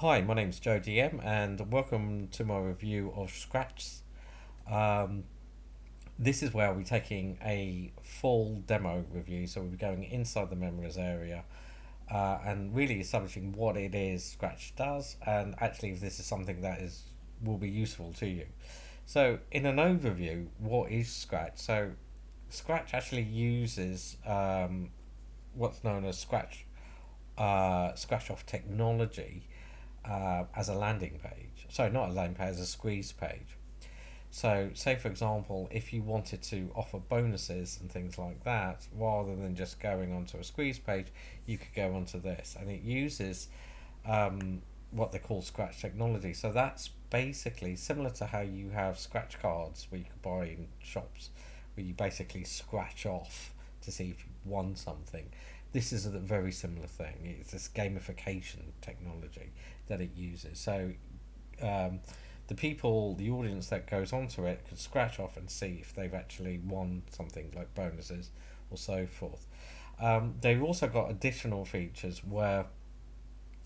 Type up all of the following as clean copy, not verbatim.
Hi, my name's Joe DM, and welcome to my review of Scratchz. Um, this is where I'll be taking a full demo review, so we'll be going inside the members area and really establishing what it is Scratch does, and actually if this is something that is will be useful to you. So, in an overview, what is Scratch? So, Scratch actually uses what's known as scratch off technology as a landing page. Sorry, not a landing page, as a squeeze page. So, say for example, if you wanted to offer bonuses and things like that, rather than just going onto a squeeze page, you could go onto this, and it uses what they call scratch technology. So that's basically similar to how you have scratch cards where you can buy in shops, where you basically scratch off to see if you won something. This is a very similar thing. It's this gamification technology that it uses. So um, the audience that goes onto it, can scratch off and see if they've actually won something like bonuses or so forth. They've also got additional features where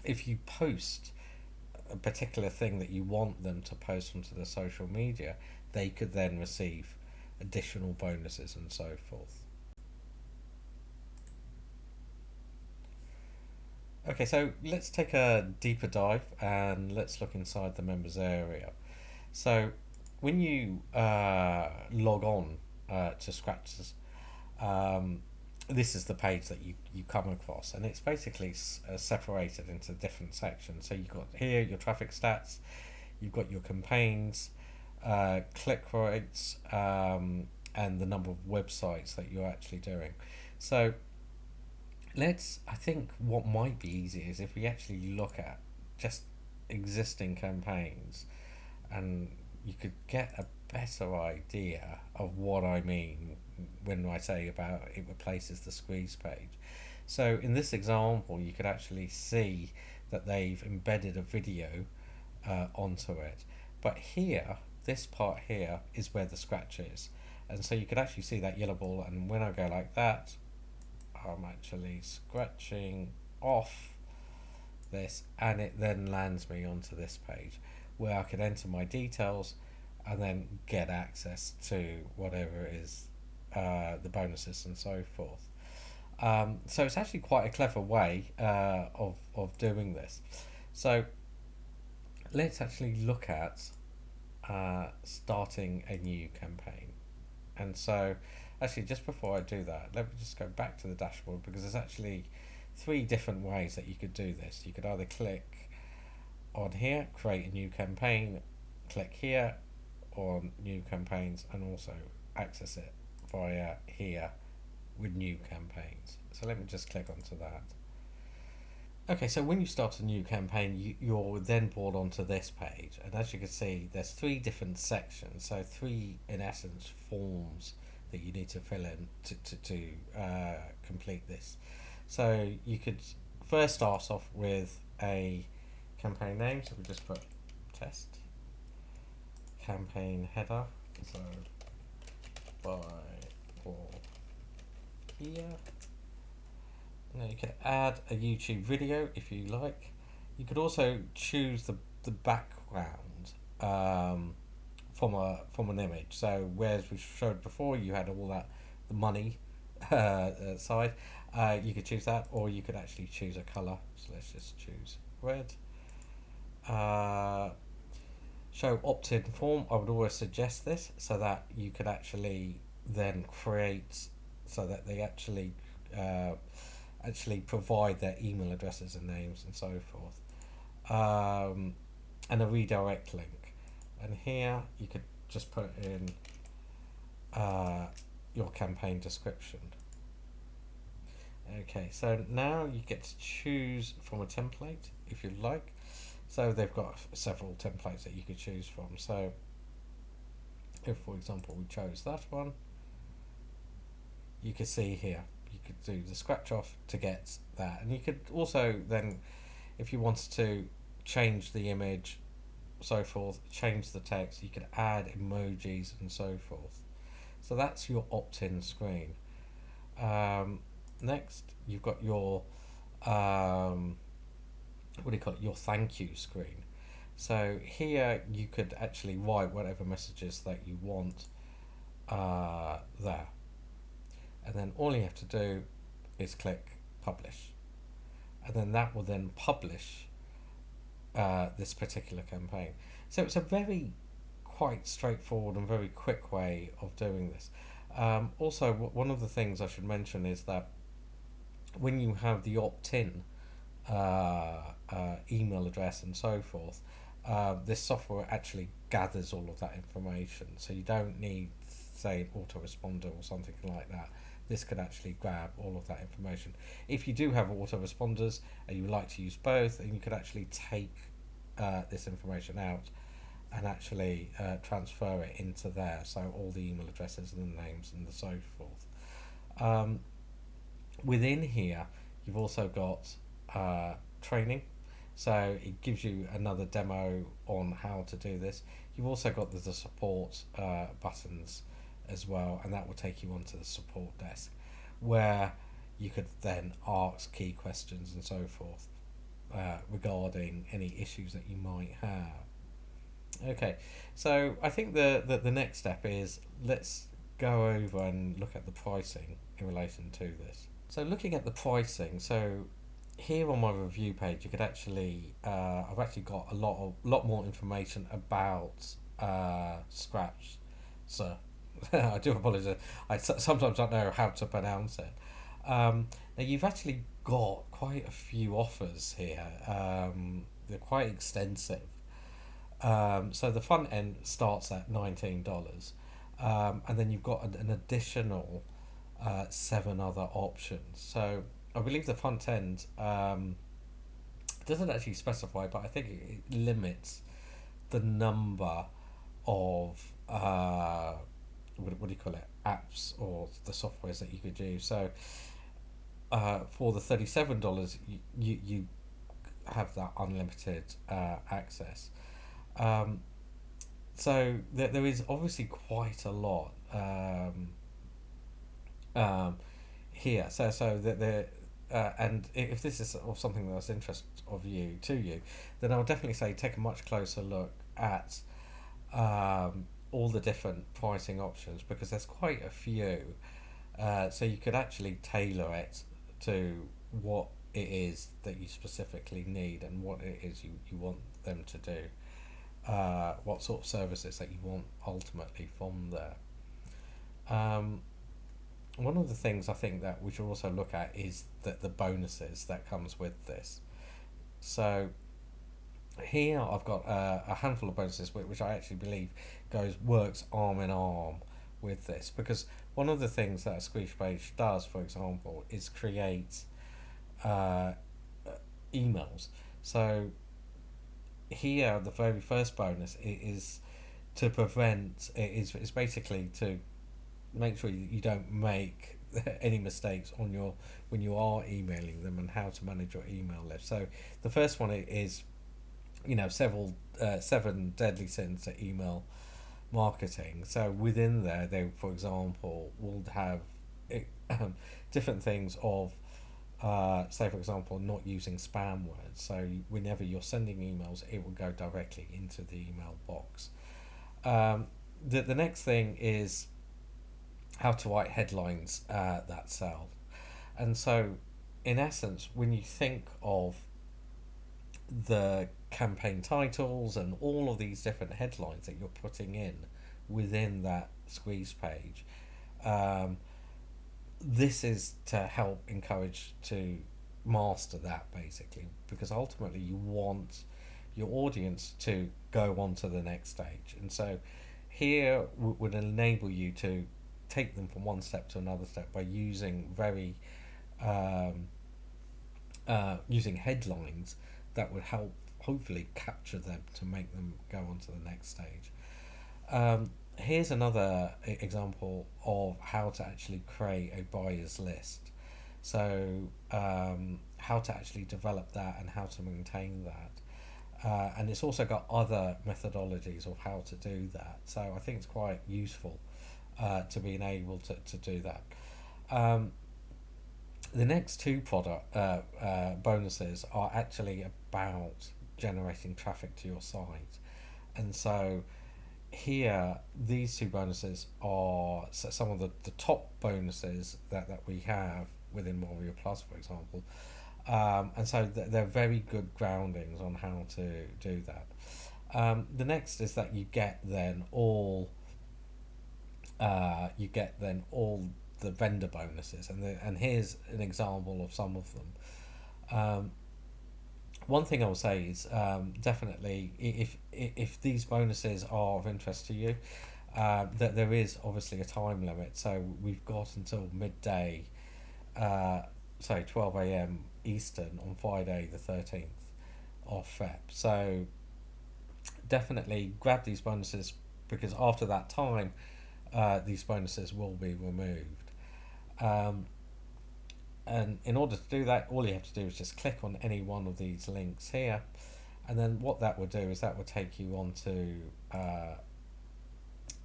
if you post a particular thing that you want them to post onto the social media, they could then receive additional bonuses and so forth. Okay, so let's take a deeper dive and let's look inside the members area. So, when you log on to Scratch's, um, this is the page that you come across, and it's basically separated into different sections. So, you've got here your traffic stats, you've got your campaigns, click rates, and the number of websites that you're actually doing. So, I think what might be easy is if we actually look at just existing campaigns and you could get a better idea of what I mean when I say about it replaces the squeeze page. So in this example, you could actually see that they've embedded a video onto it. But here, this part here is where the scratch is. And so you could actually see that yellow ball, and when I go like that, I'm actually scratching off this, and it then lands me onto this page where I can enter my details and then get access to whatever it is, the bonuses and so forth. So it's actually quite a clever way of doing this. So let's actually look at starting a new campaign. And so, actually, just before I do that, let me just go back to the dashboard because there's actually three different ways that you could do this. You could either click on here, create a new campaign, click here on new campaigns, and also access it via here with new campaigns. So let me just click onto that. Okay, so when you start a new campaign, you're then brought onto this page, and as you can see, there's three different sections. So three, in essence, forms that you need to fill in to complete this. So you could first start off with a campaign name. So we just put test campaign header. So buy or here. Now you can add a YouTube video if you like. You could also choose the background from an image. So whereas we showed before, you had all that the money side. You could choose that, or you could actually choose a color. So let's just choose red. Uh, Show opt-in form. I would always suggest this so that you could actually then create so that they actually provide their email addresses and names and so forth, and a redirect link. And here you could just put in your campaign description. Okay, so now you get to choose from a template if you like. So they've got several templates that you could choose from. So if, for example, we chose that one, you can see here you could do the scratch off to get that, and you could also then, if you wanted to change the image, so forth, change the text, you could add emojis and so forth. So that's your opt-in screen. Next, you've got your what do you call it, your thank you screen. So here you could actually write whatever messages that you want there, and then all you have to do is click publish, and then that will then publish this particular campaign. So it's a very quite straightforward and very quick way of doing this. Also, one of the things I should mention is that when you have the opt-in email address and so forth, this software actually gathers all of that information. So you don't need, say, an autoresponder or something like that. This could actually grab all of that information. If you do have autoresponders and you would like to use both, then you could actually take this information out and actually transfer it into there. So all the email addresses and the names and the so forth. Within here, you've also got training. So it gives you another demo on how to do this. You've also got the support buttons as well, and that will take you onto the support desk where you could then ask key questions and so forth regarding any issues that you might have. Okay, so I think the next step is let's go over and look at the pricing in relation to this. So looking at the pricing, so here on my review page, you could actually I've actually got a lot more information about Scratchz. So I do apologise. I sometimes don't know how to pronounce it. Now you've actually got quite a few offers here. They're quite extensive. So the front end starts at $19, and then you've got an additional 7 other options. So I believe the front end doesn't actually specify, but I think it limits the number of what do you call it, apps or the softwares that you could use. So for the $37, you have that unlimited access. So there is obviously quite a lot here. So the and if this is of something that's interest of you to you, then I'll definitely say take a much closer look at all the different pricing options, because there's quite a few. So you could actually tailor it to what it is that you specifically need and what it is you want them to do. What sort of services that you want ultimately from there. One of the things I think that we should also look at is the bonuses that comes with this. So here I've got a handful of bonuses which I actually believe works arm in arm with this, because one of the things that a Scratchz page does, for example, is create emails. So here the very first bonus is to prevent is basically to make sure you don't make any mistakes on your when you are emailing them, and how to manage your email list. So the first one is seven deadly sins to email marketing. So within there, they, for example, will have different things of say, for example, not using spam words. So whenever you're sending emails, it will go directly into the email box. The next thing is how to write headlines that sell. And so, in essence, when you think of the campaign titles and all of these different headlines that you're putting in within that squeeze page, this is to help encourage to master that, basically, because ultimately you want your audience to go on to the next stage. And so here would enable you to take them from one step to another step by using using headlines that would help hopefully capture them to make them go on to the next stage. Here's another example of how to actually create a buyer's list. So how to actually develop that and how to maintain that. And it's also got other methodologies of how to do that. So I think it's quite useful to being able to do that. The next two product bonuses are actually about generating traffic to your site. And so here, these two bonuses are some of the top bonuses that we have within Warrior Plus, for example. And so they're very good groundings on how to do that. The next is that you get then all the vendor bonuses, and here's an example of some of them. Um, One thing I will say is definitely if these bonuses are of interest to you, that there is obviously a time limit. So we've got until midday, uh, say 12 a.m. Eastern on Friday the 13th of Feb. So definitely grab these bonuses because after that time, these bonuses will be removed. Um, and in order to do that, all you have to do is just click on any one of these links here, and then what that will do is that will take you onto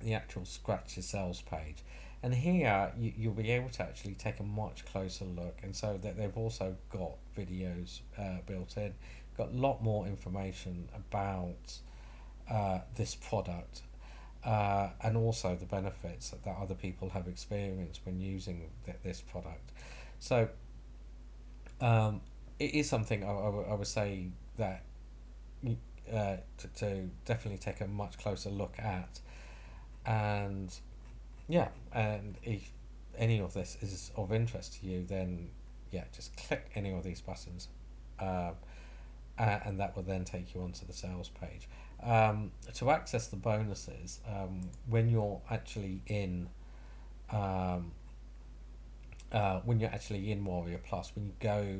the actual Scratchz sales page. And here you'll be able to actually take a much closer look, and so that they've also got videos built in, got a lot more information about this product, and also the benefits that other people have experienced when using this product. So it is something I would say that to definitely take a much closer look at. And yeah, and if any of this is of interest to you, then yeah, just click any of these buttons, um, and that will then take you onto the sales page. To access the bonuses, um, when you're actually in Warrior Plus, when you go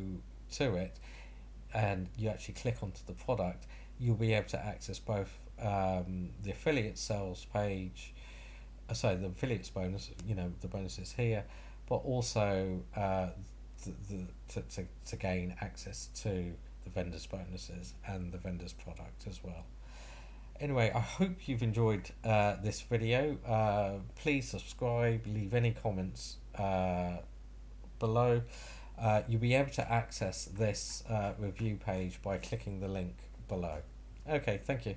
to it and you actually click onto the product, you'll be able to access both the affiliate sales page, the affiliates bonus, the bonuses here, but also to gain access to the vendors bonuses and the vendors product as well. Anyway, I hope you've enjoyed this video. Please subscribe, leave any comments below. You'll be able to access this review page by clicking the link below. Okay, thank you.